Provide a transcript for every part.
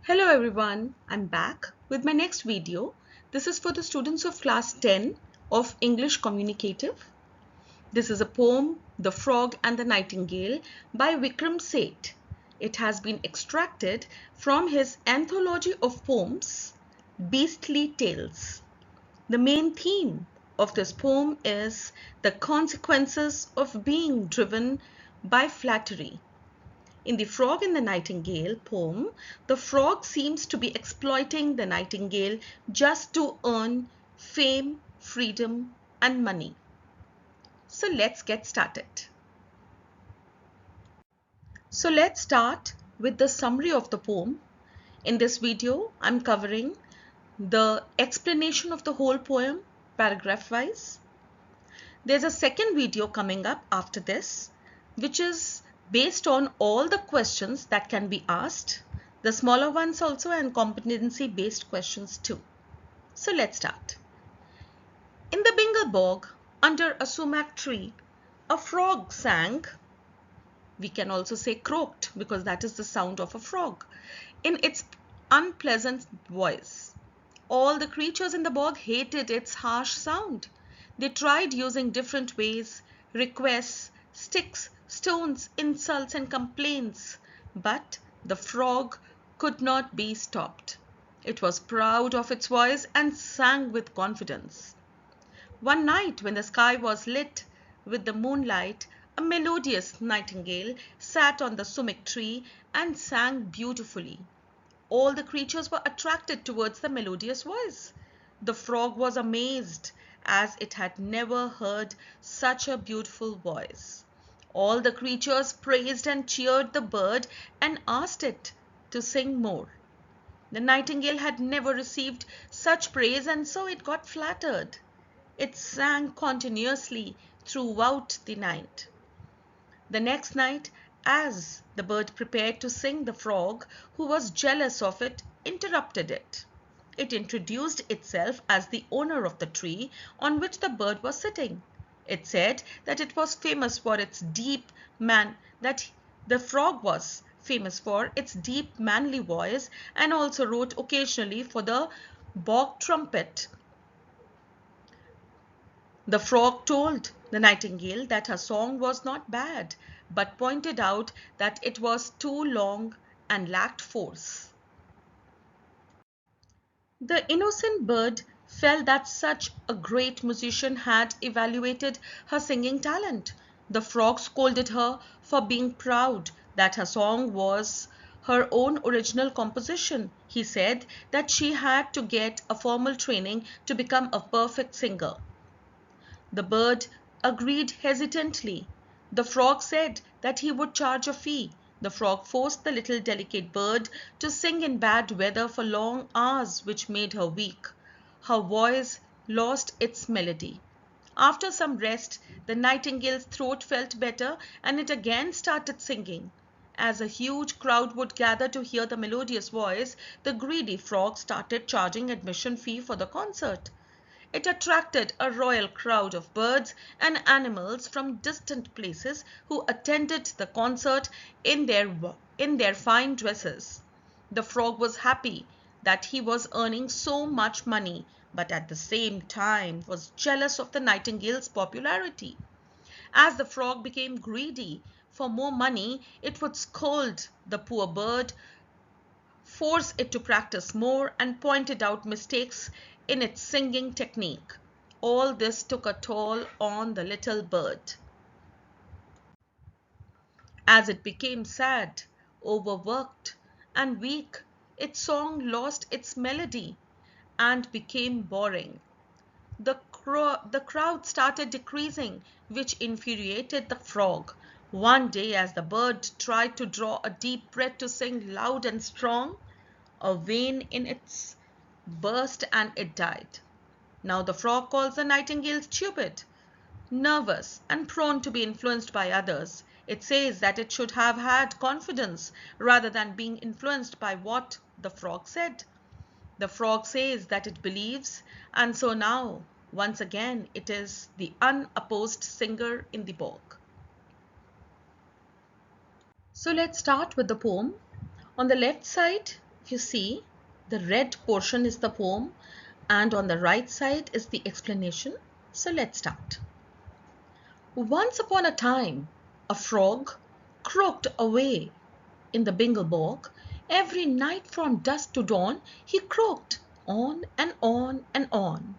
Hello everyone, I'm back with my next video. This is for the students of class 10 of English Communicative. This is a poem, The Frog and the Nightingale by Vikram Seth. It has been extracted from his anthology of poems, Beastly Tales. The main theme of this poem is the consequences of being driven by flattery. In The Frog and the Nightingale poem, the frog seems to be exploiting the nightingale just to earn fame, freedom, and money. So let's get started. So let's start with the summary of the poem. In this video, I'm covering the explanation of the whole poem, paragraph wise. There's a second video coming up after this, which is based on all the questions that can be asked, the smaller ones also, and competency based questions too. So let's start. In the Bengal bog, under a sumac tree, a frog sang. We can also say croaked because that is the sound of a frog in its unpleasant voice. All the creatures in the bog hated its harsh sound. They tried using different ways, requests, sticks, stones, insults, and complaints, but the frog could not be stopped. It was proud of its voice and sang with confidence. One night, when the sky was lit with the moonlight, a melodious nightingale sat on the sumac tree and sang beautifully. All the creatures were attracted towards the melodious voice. The frog was amazed, as it had never heard such a beautiful voice. All the creatures praised and cheered the bird and asked it to sing more. The nightingale had never received such praise, and so it got flattered. It sang continuously throughout the night. The next night, as the bird prepared to sing, the frog, who was jealous of it, interrupted it. It introduced itself as the owner of the tree on which the bird was sitting. It said that it was famous for its that the frog was famous for its deep manly voice, and also wrote occasionally for the bog trumpet. The frog told the nightingale that her song was not bad, but pointed out that it was too long and lacked force. The innocent bird felt that such a great musician had evaluated her singing talent. The frog scolded her for being proud that her song was her own original composition. He said that she had to get a formal training to become a perfect singer. The bird agreed hesitantly. The frog said that he would charge a fee. The frog forced the little delicate bird to sing in bad weather for long hours, which made her weak. Her voice lost its melody. After some rest, the nightingale's throat felt better, and it again started singing. As a huge crowd would gather to hear the melodious voice, the greedy frog started charging admission fee for the concert. It attracted a royal crowd of birds and animals from distant places who attended the concert in their fine dresses. The frog was happy that he was earning so much money, but at the same time was jealous of the nightingale's popularity. As the frog became greedy for more money, it would scold the poor bird, force it to practice more, and pointed out mistakes in its singing technique. All this took a toll on the little bird. As it became sad, overworked, and weak, its song lost its melody and became boring. The crowd started decreasing, which infuriated the frog. One day, as the bird tried to draw a deep breath to sing loud and strong, a vein in its burst and it died. Now the frog calls the nightingale stupid, nervous, and prone to be influenced by others. It says that it should have had confidence rather than being influenced by what the frog said. The frog says that it believes, and so now, once again, it is the unopposed singer in the bog. So let's start with the poem. On the left side, You see, the red portion is the poem and on the right side is the explanation. So let's start. Once upon a time, a frog croaked away in the Bingle Bog. Every night from dusk to dawn, he croaked on and on and on.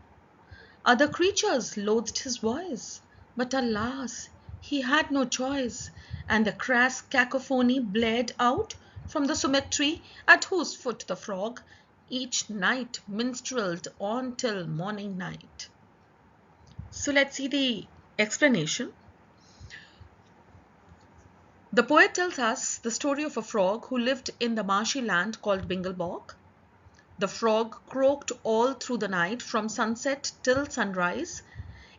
Other creatures loathed his voice, but alas, he had no choice, and the crass cacophony blared out from the sumac tree at whose foot the frog each night minstrelled on till morning night. So let's see the explanation. The poet tells us the story of a frog who lived in the marshy land called Bingle Bog. The frog croaked all through the night from sunset till sunrise.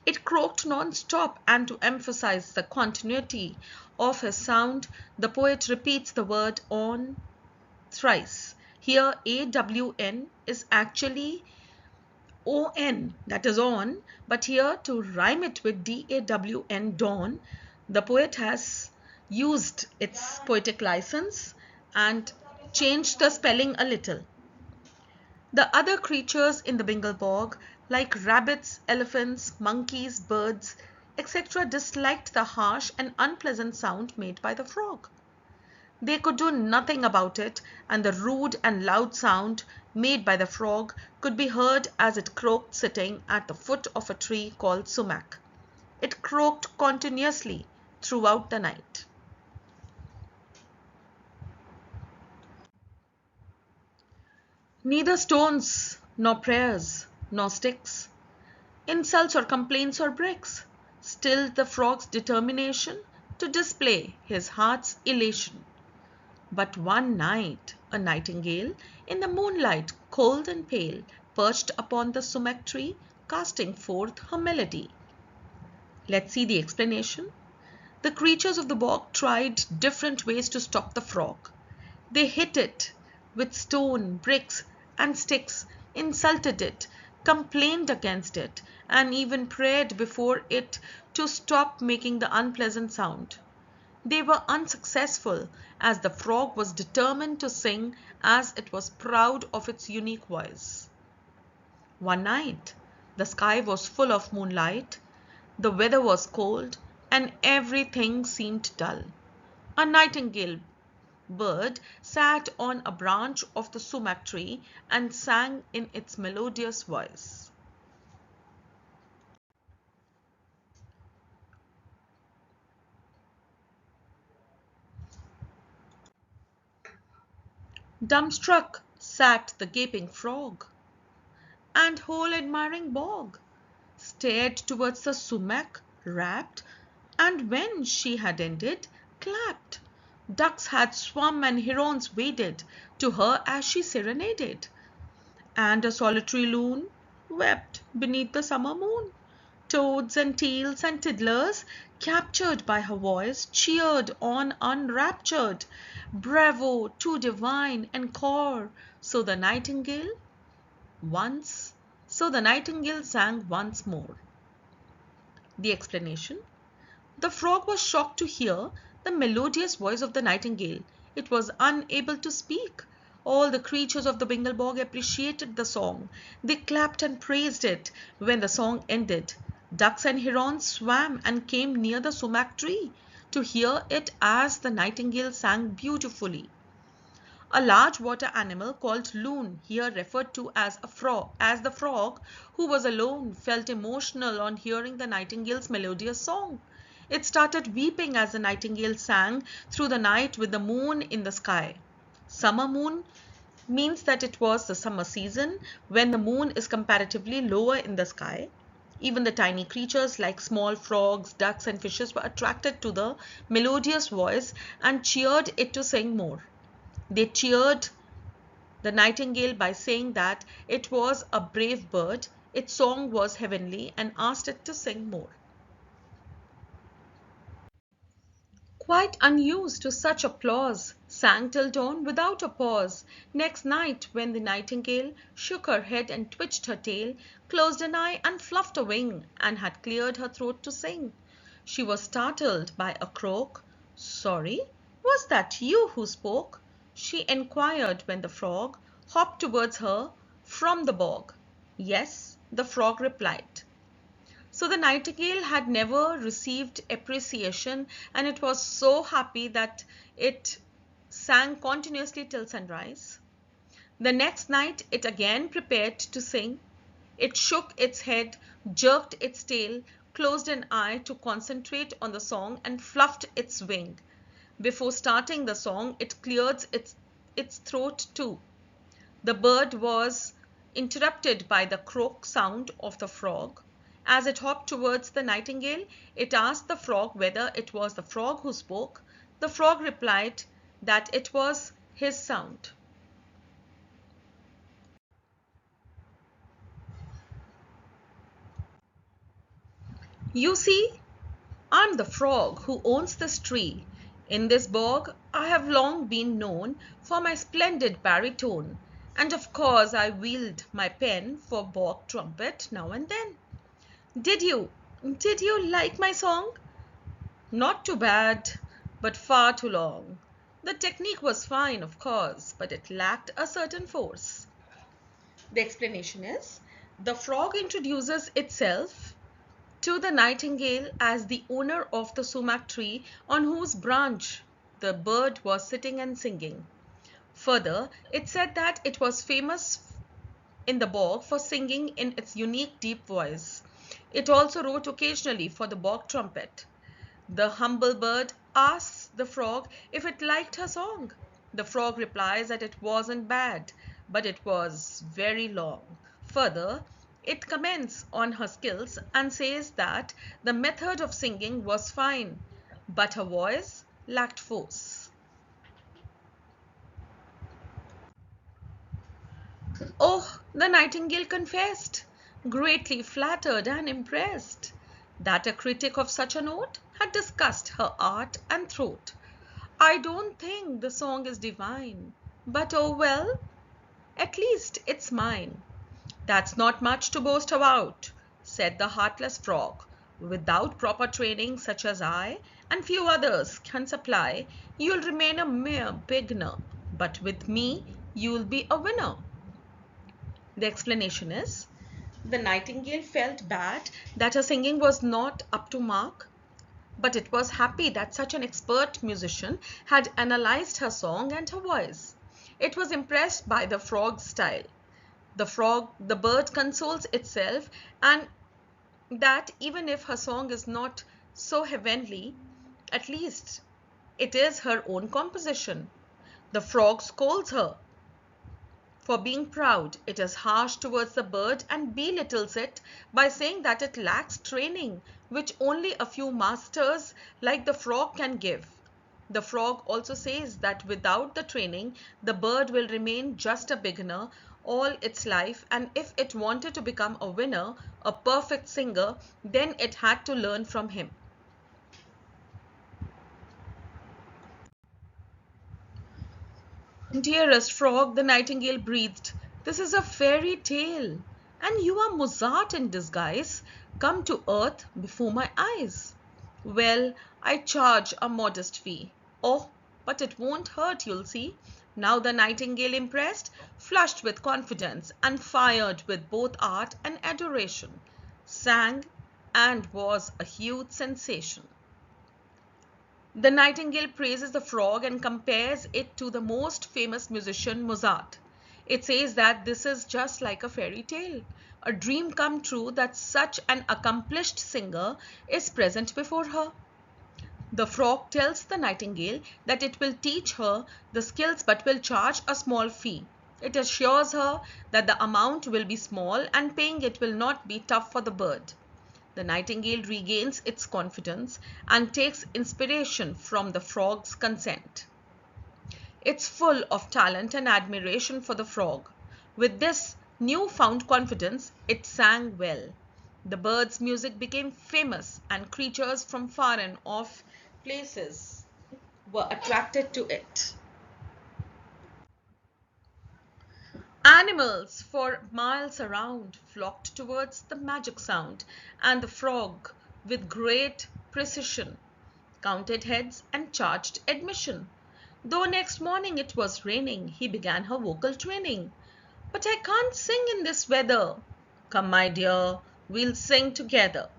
It croaked non-stop, and to emphasize the continuity of his sound, the poet repeats the word on thrice. Here AWN is actually ON, that is on, but here to rhyme it with DAWN, dawn, the poet has used its poetic license and changed the spelling a little. The other creatures in the Bingle Bog, like rabbits, elephants, monkeys, birds, etc., disliked the harsh and unpleasant sound made by the frog. They could do nothing about it, and the rude and loud sound made by the frog could be heard as it croaked sitting at the foot of a tree called sumac. It croaked continuously throughout the night. Neither stones, nor prayers, nor sticks, insults or complaints or bricks, stilled the frog's determination to display his heart's elation. But one night a nightingale, in the moonlight cold and pale, perched upon the sumac tree, casting forth her melody. Let's see the explanation. The creatures of the bog tried different ways to stop the frog. They hit it with stone, bricks, and sticks, insulted it, complained against it, and even prayed before it to stop making the unpleasant sound. They were unsuccessful, as the frog was determined to sing, as it was proud of its unique voice. One night, the sky was full of moonlight, the weather was cold, and everything seemed dull. A nightingale bird sat on a branch of the sumac tree and sang in its melodious voice. Dumbstruck sat the gaping frog, and whole admiring bog stared towards the sumac, rapt, and when she had ended, clapped. Ducks had swum and herons waded to her as she serenaded, and a solitary loon wept beneath the summer moon. Toads and teals and tiddlers, captured by her voice, cheered on unraptured. Bravo, too divine, encore! So the nightingale sang once more. The explanation. The frog was shocked to hear the melodious voice of the nightingale. It was unable to speak. All the creatures of the Bingle Bog appreciated the song. They clapped and praised it. When the song ended, ducks and herons swam and came near the sumac tree to hear it as the nightingale sang beautifully. A large water animal called loon, here referred to as the frog, who was alone, felt emotional on hearing the nightingale's melodious song. It started weeping as the nightingale sang through the night with the moon in the sky. Summer moon means that it was the summer season when the moon is comparatively lower in the sky. Even the tiny creatures like small frogs, ducks and fishes were attracted to the melodious voice and cheered it to sing more. They cheered the nightingale by saying that it was a brave bird, its song was heavenly, and asked it to sing more. Quite unused to such applause, sang till dawn without a pause. Next night, when the nightingale shook her head and twitched her tail, closed an eye and fluffed a wing, and had cleared her throat to sing, she was startled by a croak. "Sorry, was that you who spoke?" she inquired when the frog hopped towards her from the bog. Yes, the frog replied. So the nightingale had never received appreciation, and it was so happy that it sang continuously till sunrise. The next night it again prepared to sing. It shook its head, jerked its tail, closed an eye to concentrate on the song, and fluffed its wing. Before starting the song, it cleared its throat too. The bird was interrupted by the croak sound of the frog. As it hopped towards the nightingale, it asked the frog whether it was the frog who spoke. The frog replied that it was his sound. You see, I'm the frog who owns this tree. In this bog, I have long been known for my splendid baritone, and of course I wield my pen for bog trumpet now and then. Did you, did you like my song? Not too bad, but far too long. The technique was fine, of course, but it lacked a certain force. The explanation is, the frog introduces itself to the nightingale as the owner of the sumac tree on whose branch the bird was sitting and singing. Further, it said that it was famous in the bog for singing in its unique deep voice. It also wrote occasionally for the bog trumpet. The humble bird asks the frog if it liked her song. The frog replies that it wasn't bad, but it was very long. Further, it comments on her skills and says that the method of singing was fine, but her voice lacked force. Oh, the nightingale confessed, greatly flattered and impressed, that a critic of such a note had discussed her art and throat. I don't think the song is divine, but oh well, at least it's mine. That's not much to boast about, said the heartless frog. Without proper training such as I and few others can supply, you'll remain a mere beginner, but with me you'll be a winner. The explanation is, the nightingale felt bad that her singing was not up to mark, but it was happy that such an expert musician had analyzed her song and her voice. It was impressed by the frog's style. The bird consoles itself and that even if her song is not so heavenly, at least it is her own composition. The frog scolds her for being proud. It is harsh towards the bird and belittles it by saying that it lacks training, which only a few masters like the frog can give. The frog also says that without the training, the bird will remain just a beginner all its life, and if it wanted to become a winner, a perfect singer, then it had to learn from him. Dearest frog, the nightingale breathed, this is a fairy tale, and you are Mozart in disguise, come to earth before my eyes. Well, I charge a modest fee. Oh, but it won't hurt, you'll see. Now the nightingale impressed, flushed with confidence, and fired with both art and adoration, sang and was a huge sensation. The nightingale praises the frog and compares it to the most famous musician Mozart. It says that this is just like a fairy tale, a dream come true that such an accomplished singer is present before her. The frog tells the nightingale that it will teach her the skills but will charge a small fee. It assures her that the amount will be small and paying it will not be tough for the bird. The nightingale regains its confidence and takes inspiration from the frog's consent. It's full of talent and admiration for the frog. With this new-found confidence, it sang well. The bird's music became famous and creatures from far and off places were attracted to it. Animals for miles around flocked towards the magic sound, and the frog, with great precision, counted heads and charged admission. Though next morning it was raining, he began her vocal training. But I can't sing in this weather. Come, my dear, we'll sing together.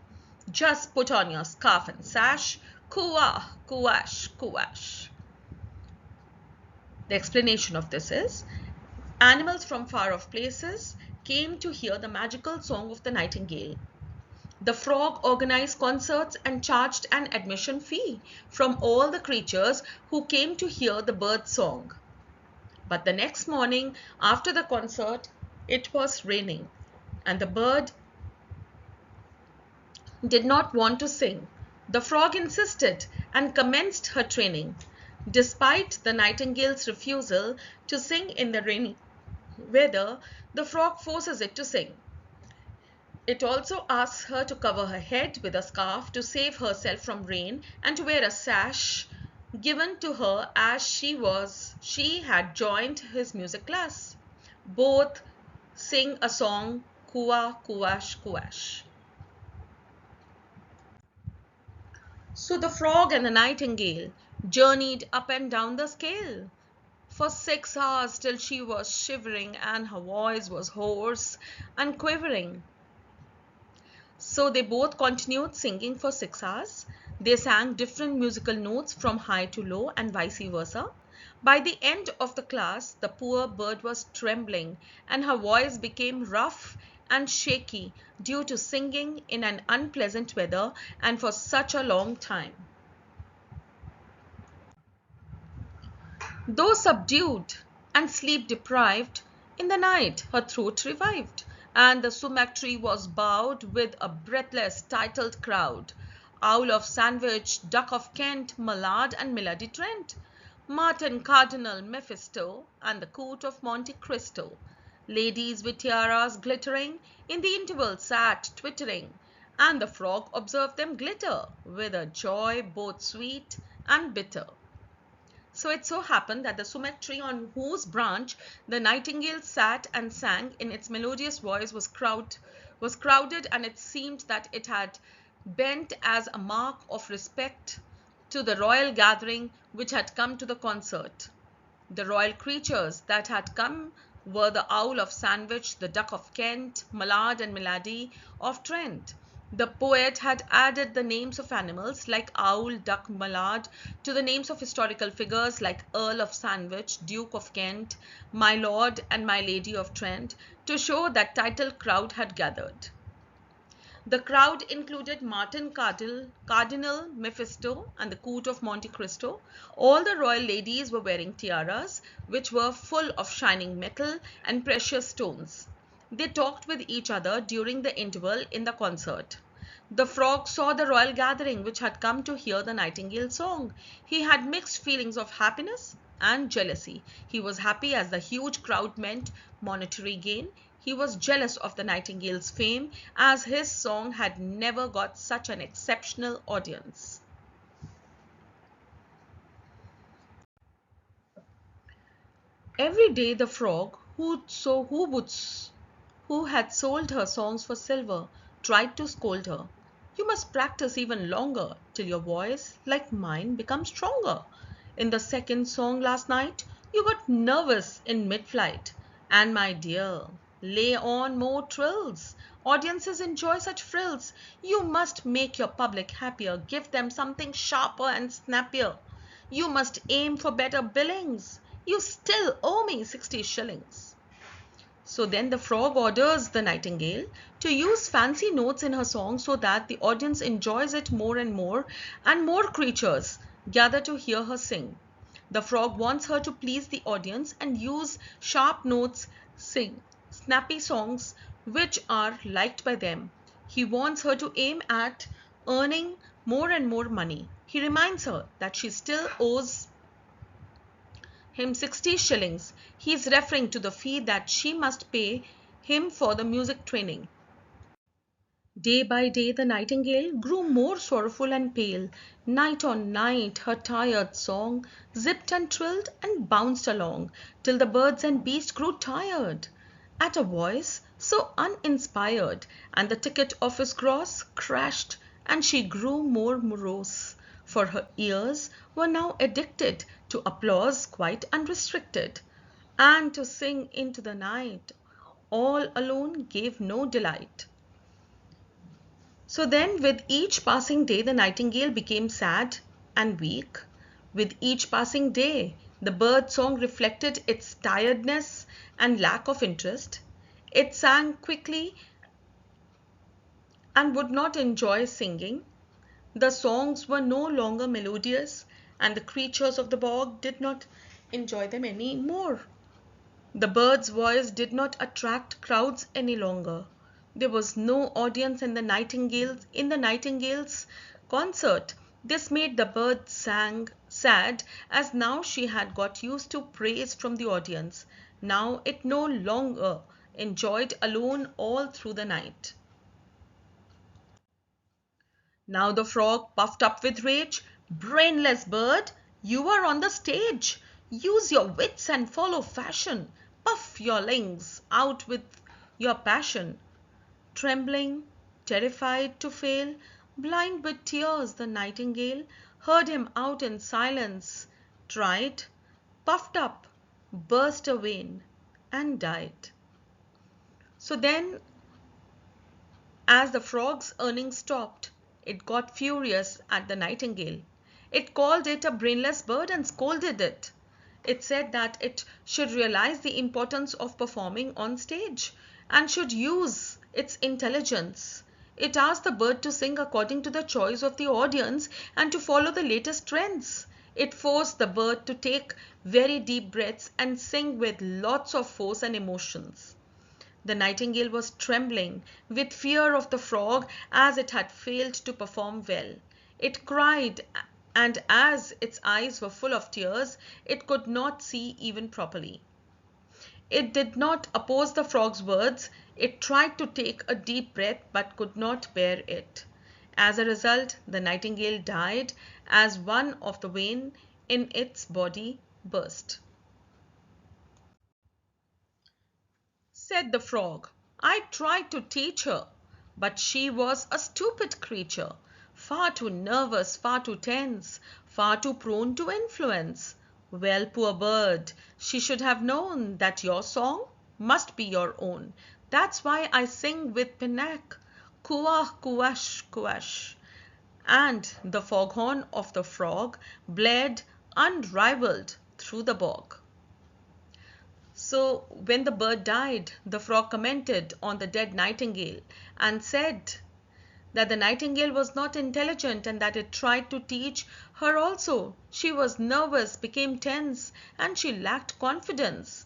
Just put on your scarf and sash. Coo-ah, coo-ash, coo-ash. The explanation of this is, animals from far-off places came to hear the magical song of the nightingale. The frog organized concerts and charged an admission fee from all the creatures who came to hear the bird's song. But the next morning, after the concert, it was raining, and the bird did not want to sing. The frog insisted and commenced her training. Despite the nightingale's refusal to sing in the rainy weather, the frog forces it to sing. It also asks her to cover her head with a scarf to save herself from rain and to wear a sash given to her as she had joined his music class. Both sing a song, Kua Kuash Kuash. So the frog and the nightingale journeyed up and down the scale for 6 hours till she was shivering and her voice was hoarse and quivering. So they both continued singing for 6 hours. They sang different musical notes from high to low and vice versa. By the end of the class, the poor bird was trembling and her voice became rough and shaky due to singing in an unpleasant weather and for such a long time. Though subdued and sleep deprived, in the night her throat revived, and the sumac tree was bowed with a breathless titled crowd. Owl of Sandwich, Duck of Kent, Mallard and Milady Trent, Martin Cardinal Mephisto, and the Court of Monte Cristo. Ladies with tiaras glittering in the interval sat twittering, and the frog observed them glitter with a joy both sweet and bitter. So it so happened that the sumac tree on whose branch the nightingale sat and sang in its melodious voice was crowded, and it seemed that it had bent as a mark of respect to the royal gathering which had come to the concert. The royal creatures that had come were the owl of Sandwich, the duck of Kent, Mallard and Milady of Trent. The poet had added the names of animals like owl, duck, mallard to the names of historical figures like Earl of Sandwich, Duke of Kent, my lord and my lady of Trent to show that titled crowd had gathered. The crowd included Martin Cardinal Mephisto and the Court of Monte Cristo. All the royal ladies were wearing tiaras, which were full of shining metal and precious stones. They talked with each other during the interval in the concert. The frog saw the royal gathering which had come to hear the nightingale song. He had mixed feelings of happiness and jealousy. He was happy as the huge crowd meant monetary gain. He was jealous of the nightingale's fame as his song had never got such an exceptional audience. Every day the frog, who had sold her songs for silver, tried to scold her. You must practice even longer till your voice, like mine, becomes stronger. In the second song last night, you got nervous in mid-flight. And my dear, lay on more trills. Audiences enjoy such frills. You must make your public happier. Give them something sharper and snappier. You must aim for better billings. You still owe me 60 shillings. So then the frog orders the nightingale to use fancy notes in her song so that the audience enjoys it more and more creatures gather to hear her sing. The frog wants her to please the audience and use sharp notes, sing snappy songs which are liked by them. He wants her to aim at earning more and more money. He reminds her that she still owes him 60 shillings. He is referring to the fee that she must pay him for the music training. Day by day the nightingale grew more sorrowful and pale. Night on night her tired song zipped and trilled and bounced along till the birds and beasts grew tired at a voice so uninspired, and the ticket office gross crashed and she grew more morose, for her ears were now addicted to applause quite unrestricted, and to sing into the night all alone gave no delight. So then, with each passing day, the nightingale became sad and weak. With each passing day, the bird song reflected its tiredness and lack of interest. It sang quickly and would not enjoy singing. The songs were no longer melodious, and the creatures of the bog did not enjoy them any more. The bird's voice did not attract crowds any longer. There was no audience in the nightingale's concert. This made the bird sad, as now she had got used to praise from the audience. Now it no longer enjoyed alone all through the night. Now the frog puffed up with rage. "Brainless bird, you are on the stage. Use your wits and follow fashion. Puff your lungs out with your passion." Trembling, terrified to fail, blind with tears, the nightingale heard him out in silence, tried, puffed up, burst a vein, and died. So then, as the frog's earnings stopped, it got furious at the nightingale. It called it a brainless bird and scolded it. It said that it should realize the importance of performing on stage and should use its intelligence. It asked the bird to sing according to the choice of the audience and to follow the latest trends. It forced the bird to take very deep breaths and sing with lots of force and emotions. The nightingale was trembling with fear of the frog, as it had failed to perform well. It cried, and as its eyes were full of tears, it could not see even properly. It did not oppose the frog's words. It tried to take a deep breath but could not bear it. As a result, the nightingale died as one of the veins in its body burst. Said the frog, "I tried to teach her, but she was a stupid creature, far too nervous, far too tense, far too prone to influence. Well, poor bird, she should have known that your song must be your own. That's why I sing with panache, kuah, kuash, kuash." And the foghorn of the frog blared unrivaled through the bog. So when the bird died, the frog commented on the dead nightingale and said that the nightingale was not intelligent and that it tried to teach her also. She was nervous, became tense, and she lacked confidence.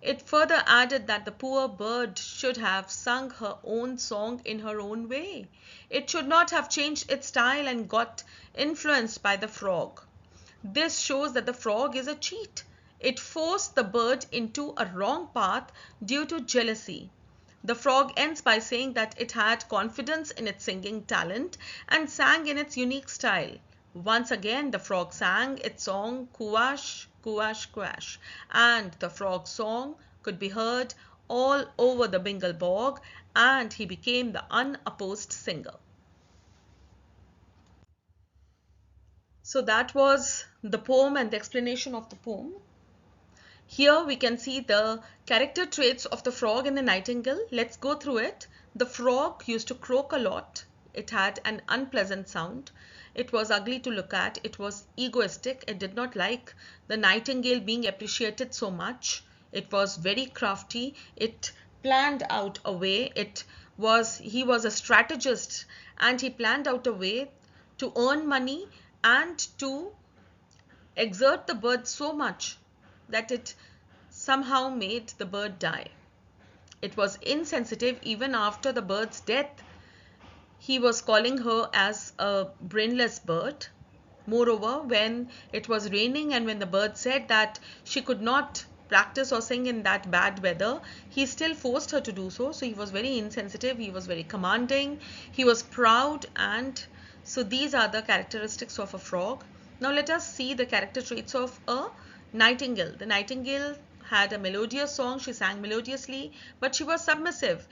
It further added that the poor bird should have sung her own song in her own way. It should not have changed its style and got influenced by the frog. This shows that the frog is a cheat. It forced the bird into a wrong path due to jealousy. The frog ends by saying that it had confidence in its singing talent and sang in its unique style. Once again, the frog sang its song, "Kuash, kuash, kuash," and the frog's song could be heard all over the Bengal bog, and he became the unopposed singer. So that was the poem and the explanation of the poem. Here we can see the character traits of the frog and the nightingale. Let's go through it. The frog used to croak a lot. It had an unpleasant sound. It was ugly to look at. It was egoistic. It did not like the nightingale being appreciated so much. It was very crafty. It planned out a way. He was a strategist, and he planned out a way to earn money and to exert the bird so much that it somehow made the bird die. It was insensitive even after the bird's death. He was calling her as a brainless bird. Moreover, when it was raining and when the bird said that she could not practice or sing in that bad weather, he still forced her to do so. So he was very insensitive, he was very commanding, he was proud, and so these are the characteristics of a frog. Now let us see the character traits of a nightingale. The nightingale had a melodious song. She sang melodiously, but she was submissive.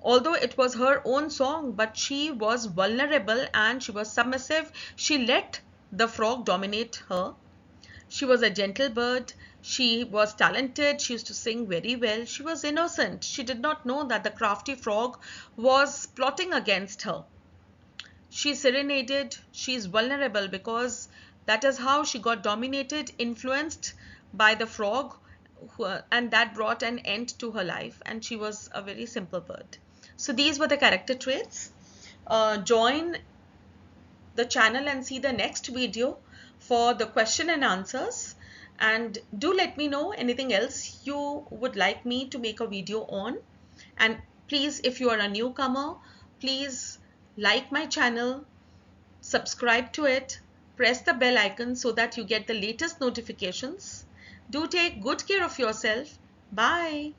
Although it was her own song, but she was vulnerable and she was submissive. She let the frog dominate her. She was a gentle bird. She was talented. She used to sing very well. She was innocent. She did not know that the crafty frog was plotting against her. She serenaded. She is vulnerable because that is how she got dominated, influenced by the frog, and that brought an end to her life. And she was a very simple bird. So these were the character traits. Join the channel and see the next video for the question and answers, and do let me know anything else you would like me to make a video on. And please, if you are a newcomer, please like my channel, subscribe to it, press the bell icon so that you get the latest notifications. Do take good care of yourself. Bye.